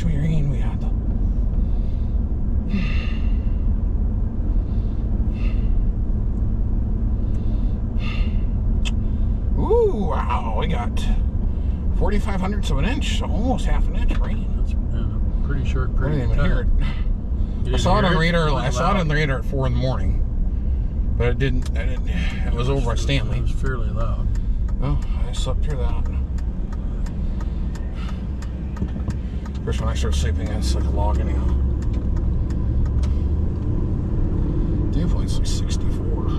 much rain we had. Ooh, wow, we got 4/500ths of an inch, so almost half an inch rain. That's a pretty short period of time. I didn't even hear it. I saw it on the radar. I saw it on the radar at 4 in the morning, but it didn't. It was over by Stanley. It was fairly loud. Oh, I slept through that. Of course, when I start sleeping, it's like a log anyhow. Dew point's like 64.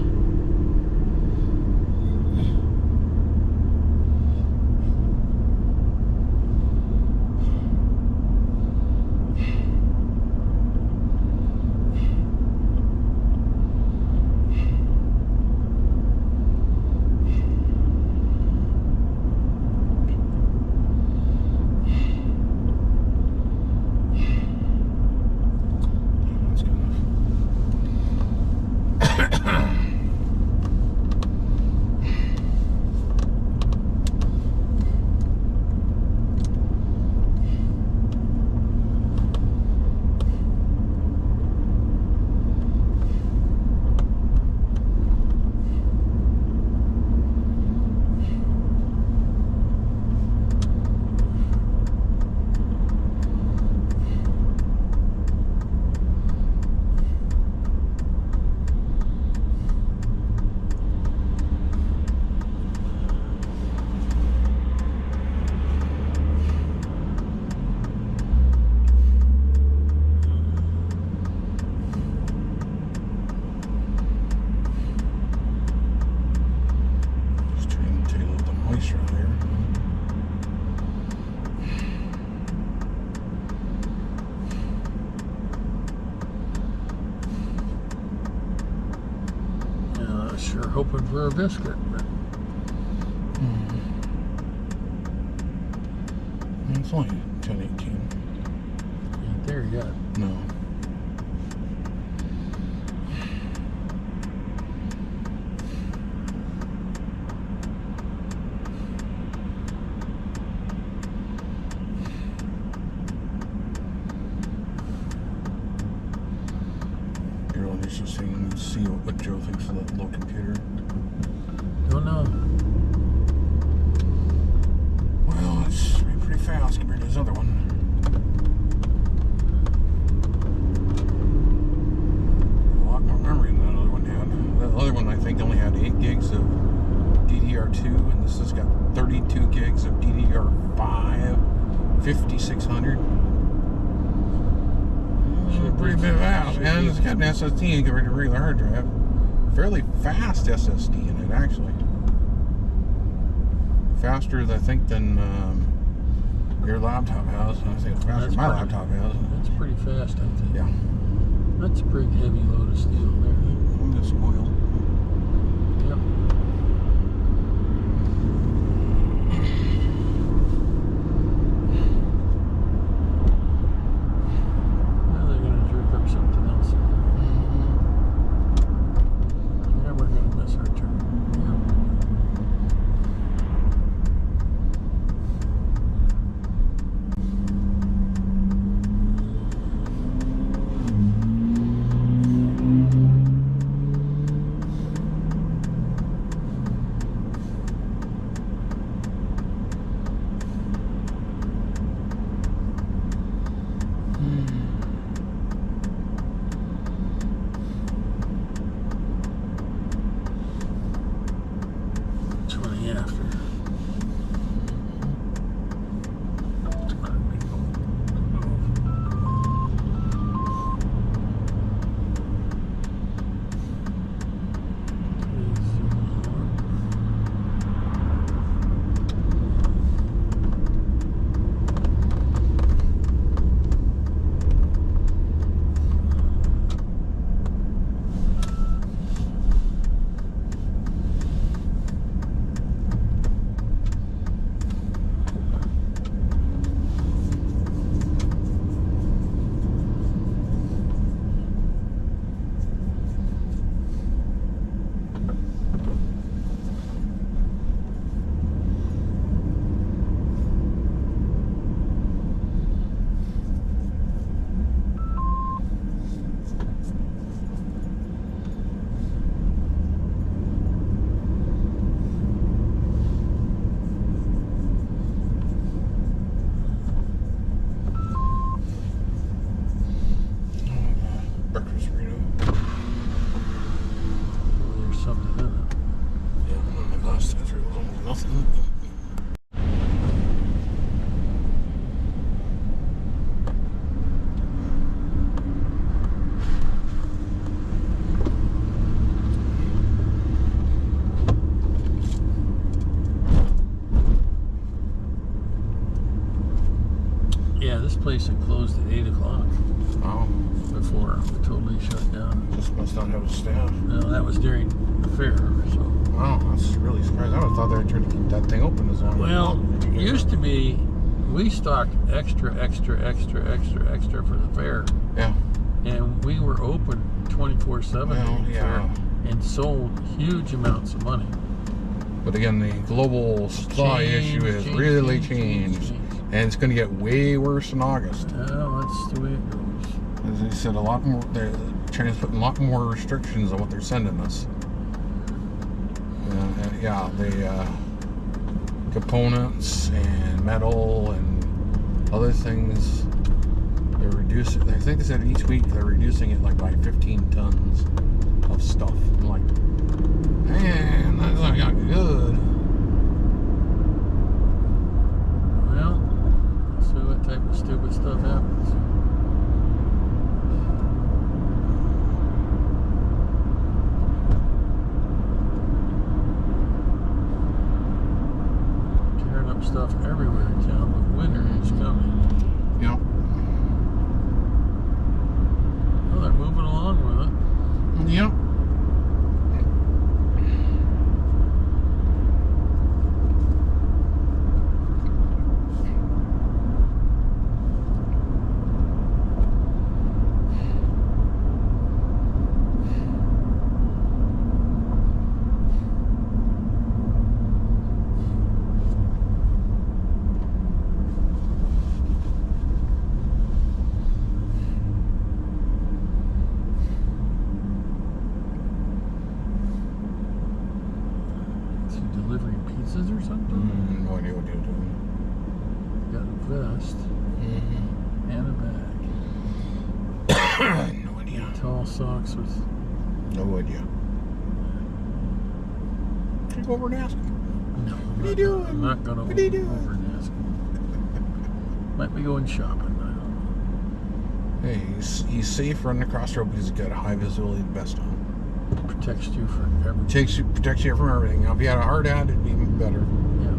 Sure hoping for a biscuit, but it's only 10:18. Ain't there yet. No. See what Joe thinks of that little computer. Don't know. Well, it's pretty fast compared to his other one. A lot more memory than that other one had. That other one, I think, only had 8 gigs of DDR2, and this has got 32 gigs of DDR5, 5600. Pretty bit fast, and it's got an SSD compared to a regular hard drive. Fairly fast SSD in it, actually. Faster, I think, than your laptop has. I think it's faster than my laptop has. That's pretty fast, I think. Yeah. That's a pretty heavy load of steel there. This oil. Yep. Something else. Yeah, we're gonna miss our turn. place had closed at 8 o'clock Oh, before it totally shut down. just must not have a staff. No, that was during the fair, so. Wow, that's really surprising. I would have thought they tried to keep that thing open as long as Well, it used to be we stocked extra for the fair. Yeah. And we were open 24/7 Well, during the yeah. fair and sold huge amounts of money. But again, the global supply issue has really changed. And it's going to get way worse in August. Well, that's the way it goes. As I said, a lot more. China's putting a lot more restrictions on what they're sending us. Yeah, the components and metal and other things. They're reducing. I think they said each week they're reducing it like by 15 tons of stuff. I'm like, man, that's not good. Well, let's see what type of stupid stuff happens. Tearing up stuff everywhere in town, but winter is coming. Yep. Well, they're moving along with it. Yep. Delivering pizzas or something? No idea what you're doing. Got a vest and a bag. No idea. Tall socks with. No idea. Can you go over and ask him? No, What are you doing? I'm not going to What are you doing? over and ask him. Might be going shopping. I don't Hey, he's safe running across the road because he's got a high visibility vest on. know. Protects you from everything. Protects you from everything. Now, if you had a hard hat, it'd be even better. Yeah.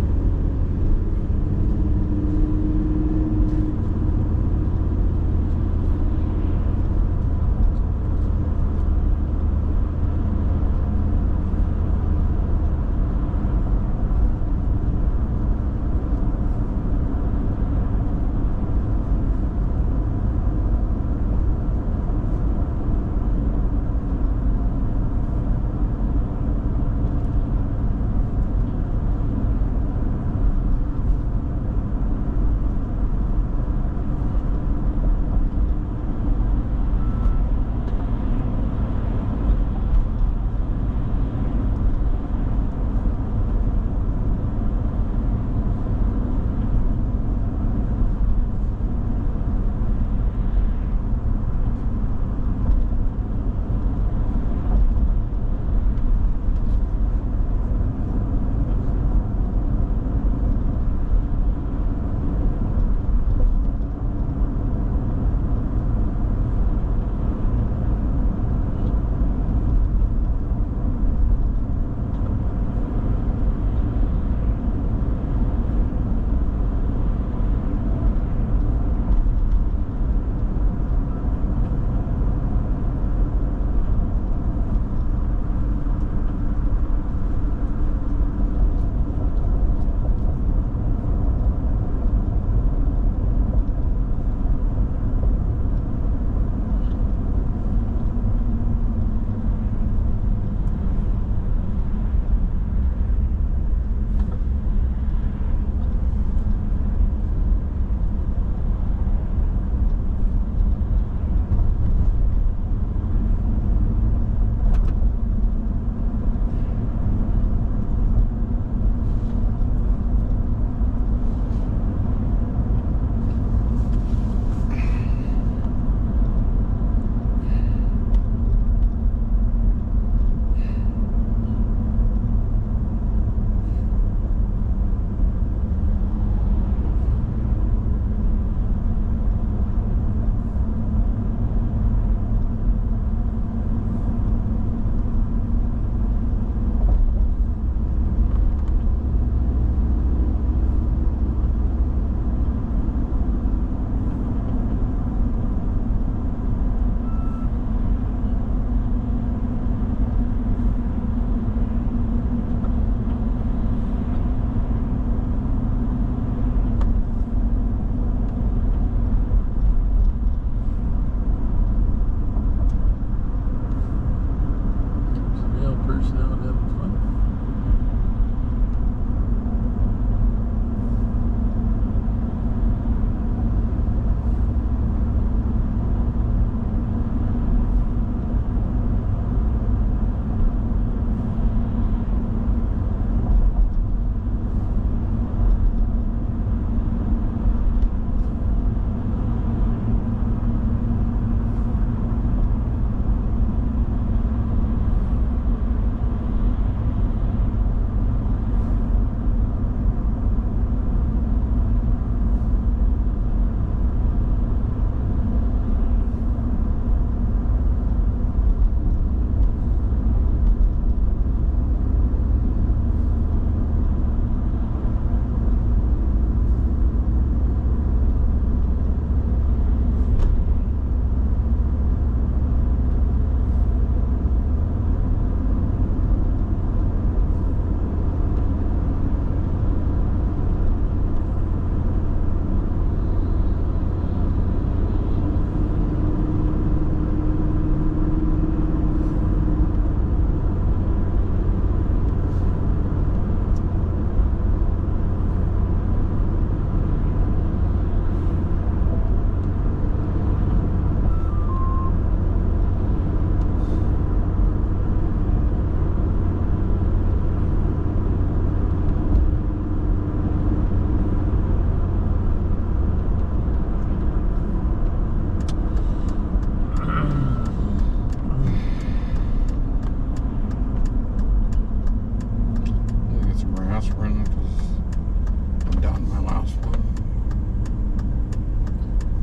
last run because I'm down my last one.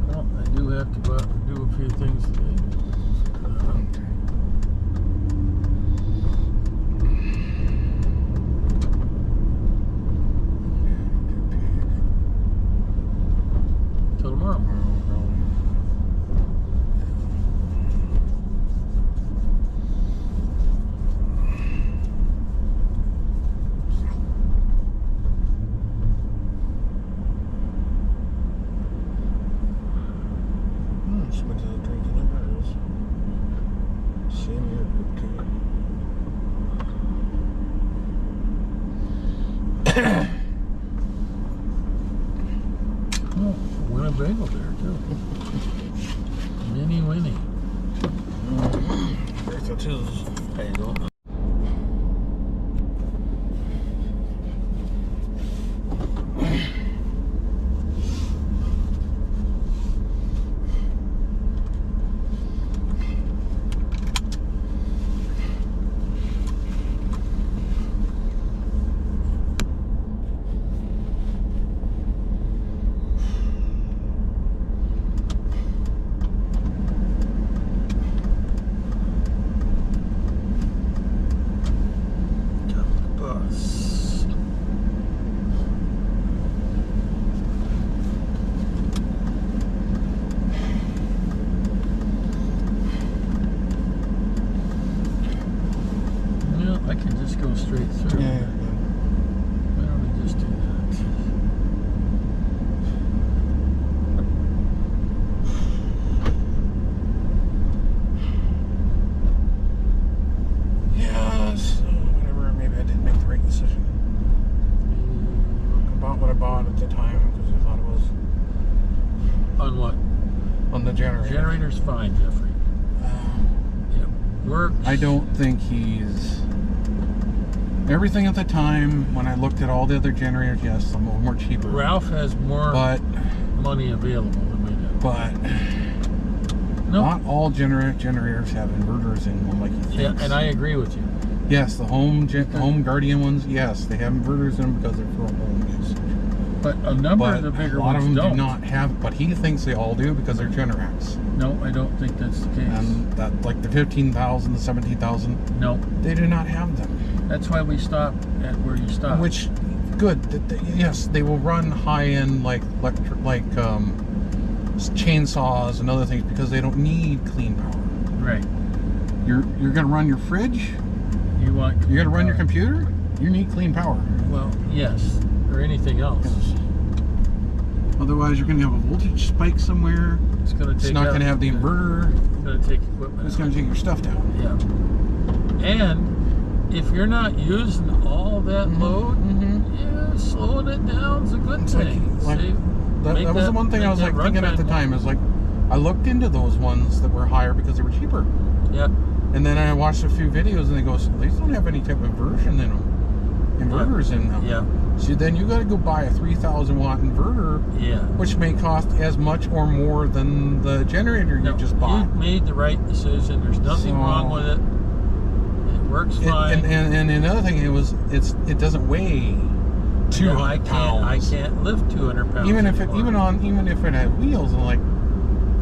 Well, I do have to go out and do a few things today. Till tomorrow. Oh, Winnebago there too. Mini Winnie. There's the two. There you go. I can just go straight through. Yeah. Why don't we just do that? Yeah, so whatever. Maybe I didn't make the right decision. I bought what I bought at the time because I thought it was. On what? On the generator. Generator's fine, Jeffrey. Yep. Works. I don't think he's. Everything at the time, when I looked at all the other generators, yes, some of them were cheaper. Ralph has more money available than we do. But nope. Not all generators have inverters in them like you think. Yeah, and I agree with you. Yes, the home Guardian ones, yes, they have inverters in them because they're for home use. But a number of the bigger ones don't. A lot of them do not have, but he thinks they all do because they're Generacs. No, I don't think that's the case. And that, like the 15,000, the 17,000. No. They do not have them. That's why we stop at where you stop. Which, good. Yes, they will run high-end like chainsaws and other things because they don't need clean power. Right. You're gonna run your fridge. You're gonna run your computer. You need clean power. Well, yes, or anything else. Yes. Otherwise, you're gonna have a voltage spike somewhere. It's gonna take. It's not gonna have the inverter. It's gonna take equipment. It's gonna take your stuff down. Yeah. And if you're not using all that load, yeah, slowing it down is a good thing. That was the one thing I was like thinking at the time. Is like, I looked into those ones that were higher because they were cheaper. Yeah. And then I watched a few videos and they go, so these don't have any type of inversion in them. Inverters in them. Yeah. So then you got to go buy a 3,000 watt inverter. Yeah. Which may cost as much or more than the generator you just bought. You made the right decision. There's nothing wrong with it. Works fine. And another thing, it doesn't weigh 200 pounds. I can't lift 200 pounds. Even if it had wheels, and like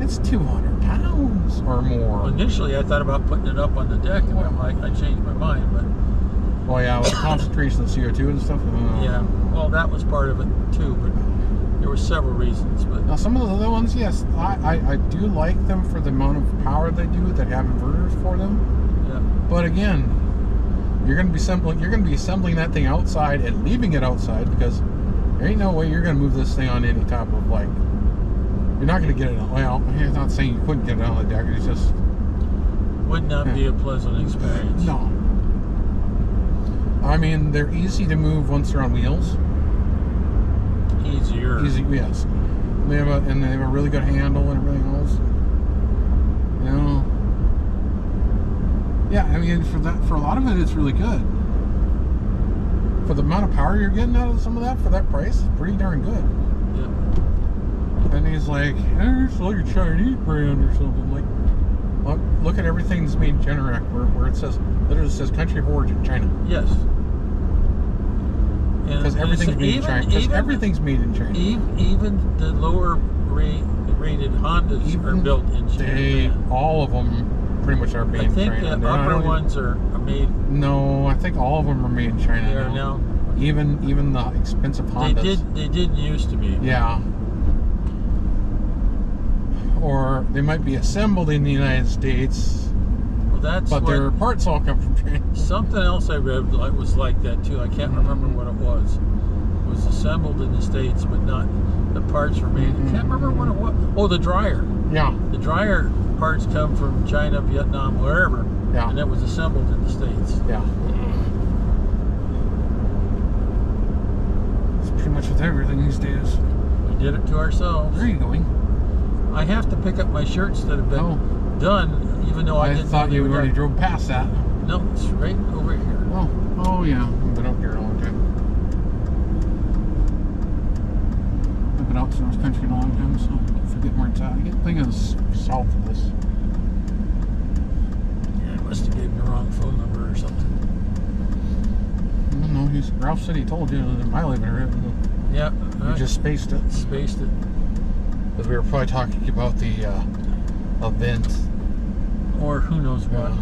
it's 200 pounds or more. Well, initially, I thought about putting it up on the deck, and I'm like, I changed my mind. But well, yeah, with the concentration of CO2 and stuff. Yeah, well, that was part of it too, but there were several reasons. But now some of the other ones, yes, I do like them for the amount of power they do that have inverters for them. Yeah. But again, you're going to be assembling that thing outside and leaving it outside because there ain't no way you're going to move this thing on any type of like. You're not going to get it on. Well, I'm not saying you couldn't get it on the deck. It's just would not be a pleasant experience. No. I mean, they're easy to move once they're on wheels. Easier. Easy, yes. They have a really good handle and everything else. You know. Yeah, I mean, for a lot of it, it's really good. For the amount of power you're getting out of some of that for that price, it's pretty darn good. Yeah. And he's like, it's like a Chinese brand or something. Like, look at everything that's made in Generac, where it literally says country of origin, China. Yes. everything's made in China. Because everything's made in China. Even the lower rated Hondas are built in China. All of them pretty much are made in China. I think the upper ones are made. No, I think all of them are made in China. They are now. Even the expensive Hondas. They did used to be. Yeah. Or they might be assembled in the United States. Well, but their parts all come from China. Something else I read was like that too. I can't remember what it was. It was assembled in the States, but not the parts were made. I can't remember what it was. Oh, the dryer. Yeah. The dryer parts come from China, Vietnam, wherever. Yeah. And it was assembled in the States. Yeah. It's pretty much with everything these days. We did it to ourselves. Where are you going? I have to pick up my shirts that have been done, even though I didn't. Thought you already drove past that. No, it's right over here. Oh yeah. I've been up here a long time. I've been out to North Country in a long time, so I forget where it's at. I think it's south of this. Yeah, I must have gave him the wrong phone number or something. I don't know. Ralph said he told you that I live in it. Yeah. You just spaced it. Spaced it. Because we were probably talking about the event. Or who knows what.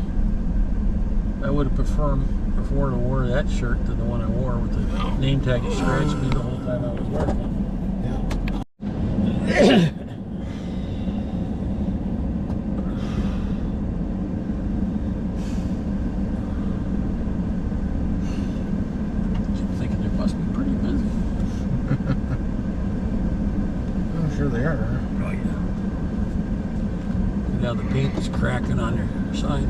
I would have preferred to wear that shirt than the one I wore with the name tag that scratched me the whole time I was wearing it. I'm thinking they must be pretty busy. I'm sure they are. Oh yeah. Now the paint is cracking on their sign.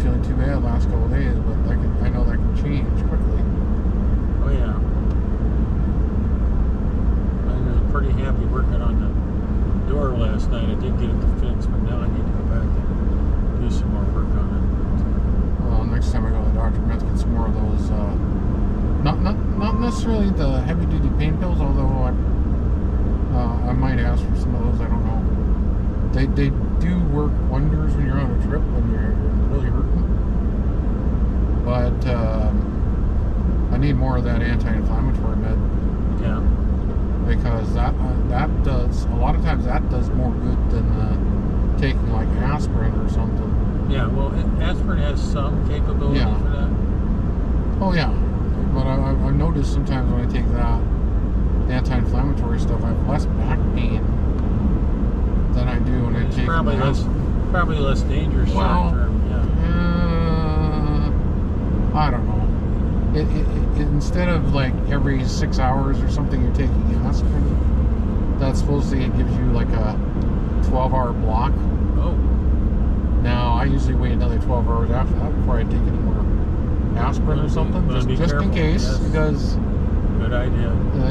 wasn't feeling too bad last couple of days, but I know that can change quickly. Oh yeah. I was pretty happy working on the door last night. I did get it to fix, but now I need to go back and do some more work on it. Well, next time I go to the doctor, I'm going to get some more of those. Not necessarily the heavy duty pain pills, although I might ask for some of those. I don't know. They do work wonders when you're on a trip when you're really hurting. But I need more of that anti-inflammatory med. Yeah. Because that does, a lot of times that does more good than taking like aspirin or something. Yeah, well, aspirin has some capability for that. Oh yeah, but I've noticed sometimes when I take that anti-inflammatory stuff, I have less back pain than I do when I take probably less dangerous short term. Yeah. I don't know. It instead of like every 6 hours or something you're taking aspirin, that's supposedly it gives you like a 12-hour block. Oh. Now I usually wait another 12 hours after that before I take any more aspirin or something, just in case. Yes. Because good idea. The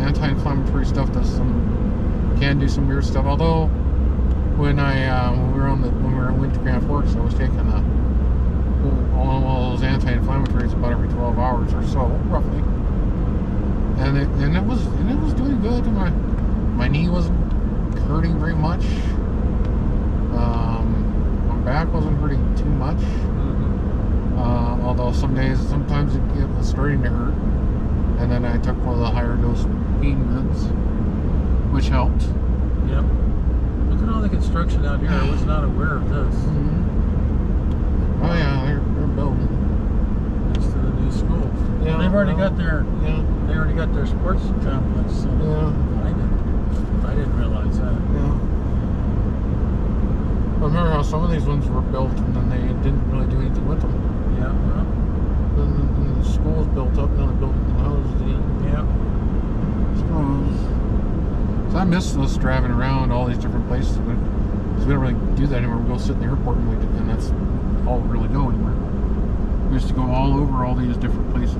anti-inflammatory stuff can do some weird stuff. Although when we were in Winter Grand Forks, I was taking all those anti-inflammatories about every 12 hours or so, roughly, and it was doing good. My knee wasn't hurting very much. My back wasn't hurting too much. Although sometimes it was starting to hurt, and then I took one of the higher dose pain meds, which helped. Yep. Look at all the construction out here. I was not aware of this. Oh yeah, they're building next to the new school. Yeah, they've already got their they already got their sports complex. So I didn't realize that. Yeah. I remember how some of these ones were built and then they didn't really do anything with them. Yeah. Well. Then the school's built up, now they're building the houses again. Yeah. So I miss us driving around all these different places. Because we don't really do that anymore. We go sit in the airport and that's all we really go anymore. We used to go all over all these different places.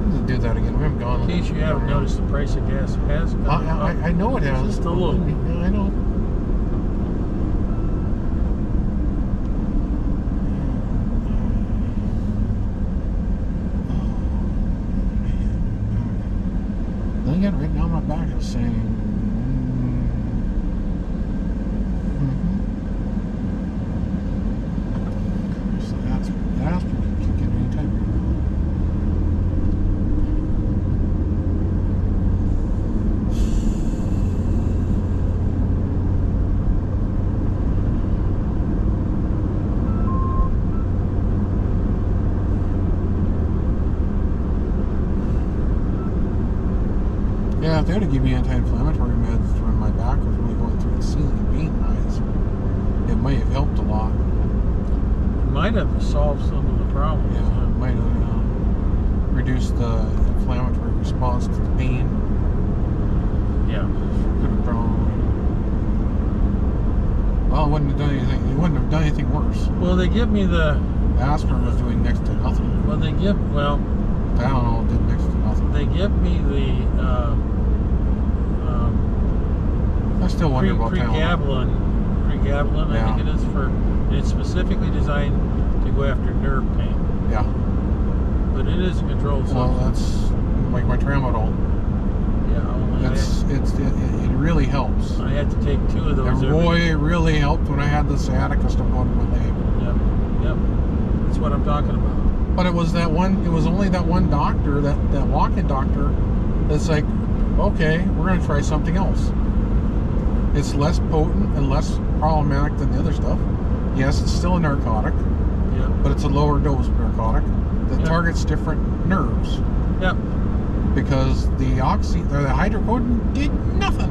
We'll do that again. We haven't gone. In case you haven't noticed, the price of gas has gone up. I know it has. Just a little. Yeah, I know. Then again, right now my back is saying. Yeah, if they had to give me anti-inflammatory meds when my back was really going through the ceiling pain-wise, it might have helped a lot. It might have solved some of the problems. Yeah, it might have reduced the inflammatory response to the pain. Yeah. Could have probably. Well, it wouldn't have done anything. It wouldn't have done anything worse. Well, they give me the aspirin was doing next to nothing. Well, I don't know, it did next to nothing. They give me the I still wonder about pregabalin, I think it is it's specifically designed to go after nerve pain. Yeah. But it is a controlled substance. Well, that's like my tramadol. Yeah. It really helps. I had to take 2 of those. And boy, it really helped when I had the sciatica stuff going in my leg. Yep. That's what I'm talking about. But it was only that one doctor, that walk-in doctor, that's like, okay, we're going to try something else. It's less potent and less problematic than the other stuff. Yes, it's still a narcotic, but it's a lower dose narcotic that targets different nerves. Yep. Because the hydrocodone did nothing.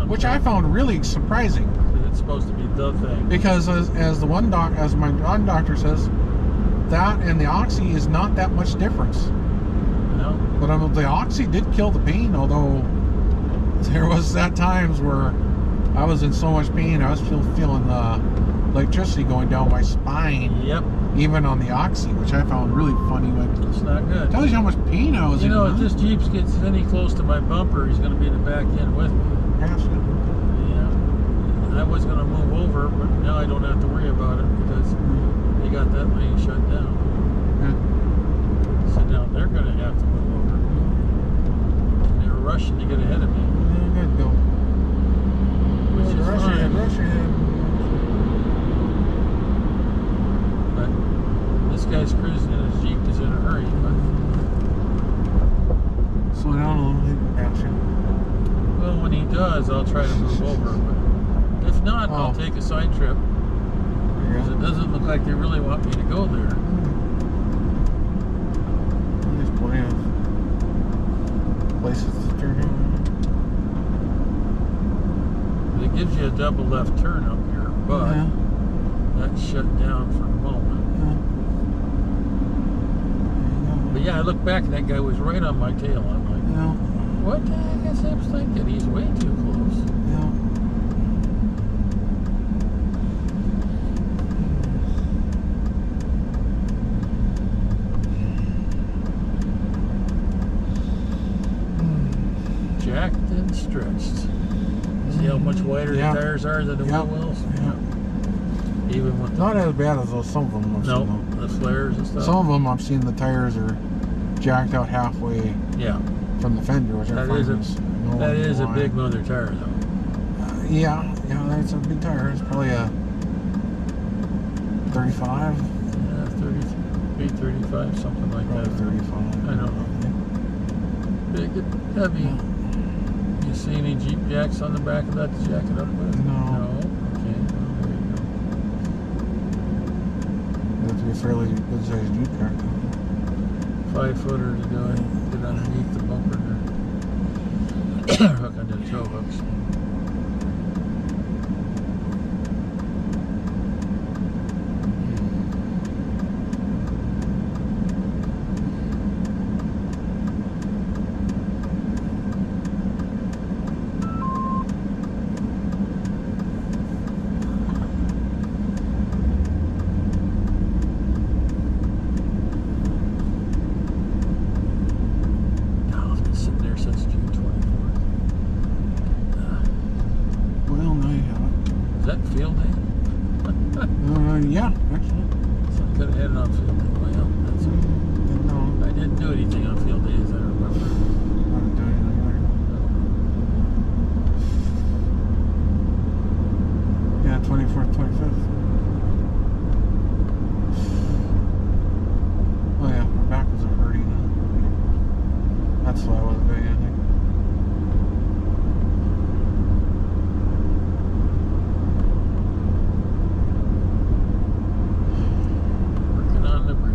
Which I found really surprising. It's supposed to be the thing. Because as my one doctor says, that and the oxy is not that much difference. No. But the oxy did kill the pain, although there was at times where I was in so much pain. I was feeling electricity going down my spine. Yep. Even on the oxy, which I found really funny. It's not good. Tells you how much pain I was in. You know, if this Jeep gets any close to my bumper, he's going to be in the back end with me. Past it. Yeah. I was going to move over, but now I don't have to worry about it because they got that lane shut down. Yeah. So now they're going to have to move over. They're rushing to get ahead of me. Yeah, good go. Which is rush fine. ahead, rush ahead. But this guy's cruising in his Jeep is in a hurry. But Slow down a little bit, pass you. well, when he does, I'll try to move over. But if not, I'll take a side trip. Because it doesn't look like they really want me to go there. There's plenty of places to turn in. It gives you a double left turn up here, but Yeah. that's shut down for the moment. But yeah, I look back and that guy was right on my tail. I'm like, Yeah. what the heck is Sam's thinking? He's way too close. Yeah. Jacked and stretched. See how much wider Yeah. the tires are than the Yeah. wheel wells? Yeah. Even with Not as bad as those, some of them. I've no, seen them. the flares and stuff. Some of them I've seen the tires are jacked out halfway Yeah, from the fender, which I that find is a no that is a why. big mother tire though. Yeah, that's a big tire. It's probably a 35, Yeah, 33, 35, something like probably that. 35. I don't know. Big and heavy. Yeah. You see any Jeep jacks on the back of that to jack it up with? No. No? Okay, well, there you go. You have to be a fairly good sized Jeep car. 5 footer to do it. Get underneath the bumper there. Hook onto the tow hooks. Oh, it's been sitting there since June 24th. Well, now you have Is that field day? it. Yeah, actually. So I could have had it on field day. Well, that's okay. No, I didn't do anything on field day as I remember. not doing anything there. Yeah, 24th, 25th. Oh yeah, my back was hurting then. That's why I wasn't doing anything. Working on the bridge.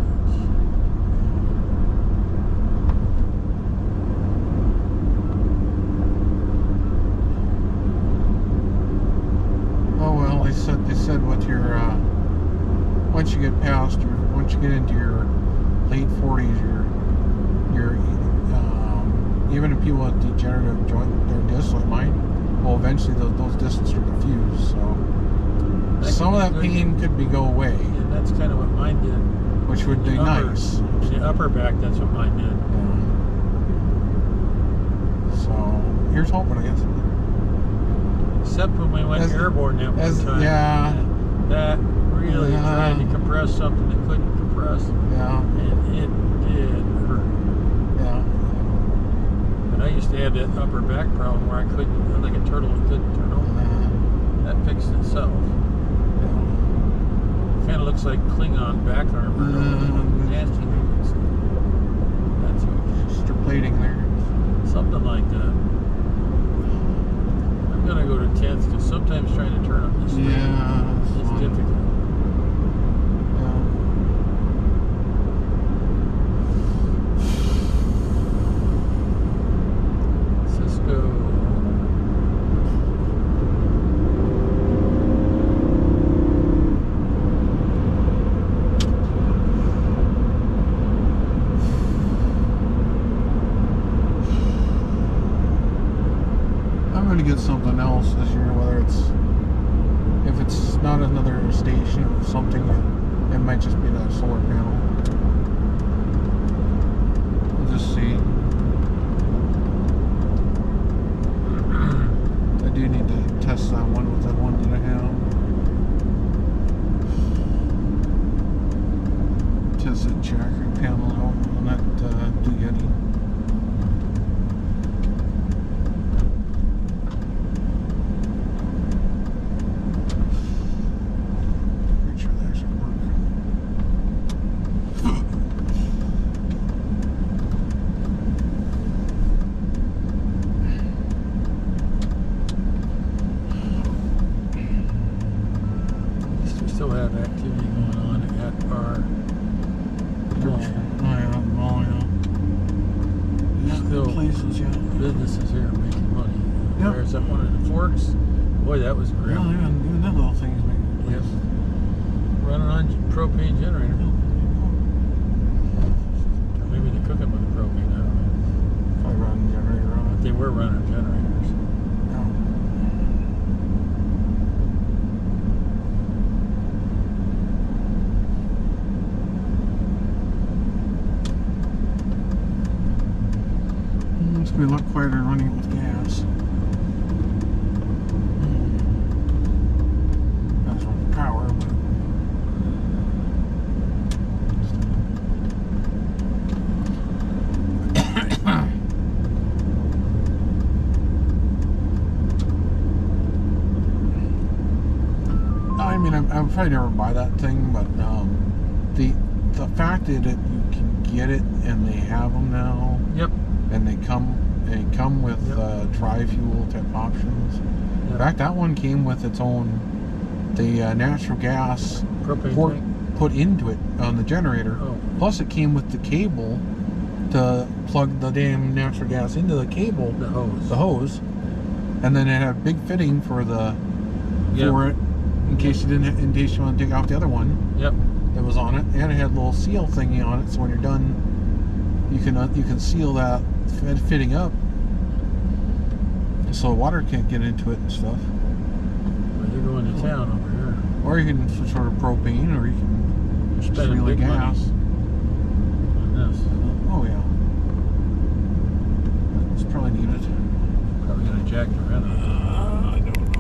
Oh well, they said with your once you get past your once you get into your late 40s, your even if people with degenerative joint their discs like mine, well eventually those discs start to fuse. So That some of could that be good. pain could be go away, And that's kind of what mine did. which would be The upper- nice. The upper back, that's what mine did. Yeah. So here's hoping, I guess. Except when we went As- airborne that one time. Yeah, That really Yeah. tried to compress something that couldn't compress. yeah, And it did hurt. yeah. But I used to have that upper back problem where I couldn't, like a turtle, it couldn't turn over. That fixed itself. Kind of looks like Klingon back armor. Nasty looking stuff. That's okay. Just a plating there. Something like that. I'm gonna go to 10th because sometimes trying to turn up this thing Yeah, is difficult. Cisco. I'm gonna get something else this year, whether it's something. It might just be that solar panel. We'll just see. I do need to test that one with that one that I have. Test the jacker panel out on that Yeti. Make sure that actually works. We still have activity going on at our mall. Still, places, yeah. businesses here are making money. Yep. There's that one at the Forks. Boy, that was grim. Well, even that little thing is making Yep. Running on propane generator. Or maybe they're cooking with a propane, I don't know. Probably running generator on But they were running generators. It's gonna be a lot quieter running it with gas. That's with power, but I mean, I would probably never buy that thing, but the fact that you can get it and they have them now. Yep. And they come with Yep. tri-fuel type options. Yep. In fact, that one came with its own natural gas Propane port tank. put into it on the generator. Oh. Plus, it came with the cable to plug the damn natural gas into the cable, The hose. the hose, and then it had a big fitting for the Yep. for it in case you want to take off the other one Yep. that was on it, and it had a little seal thingy on it, so when you're done, you can seal that fitting up so water can't get into it and stuff. Well, you're going to town over here. Or you can sort of propane, or you can You're just spending really big money gas. on this. Oh yeah, it's probably needed. Probably gonna jack the rent up. I don't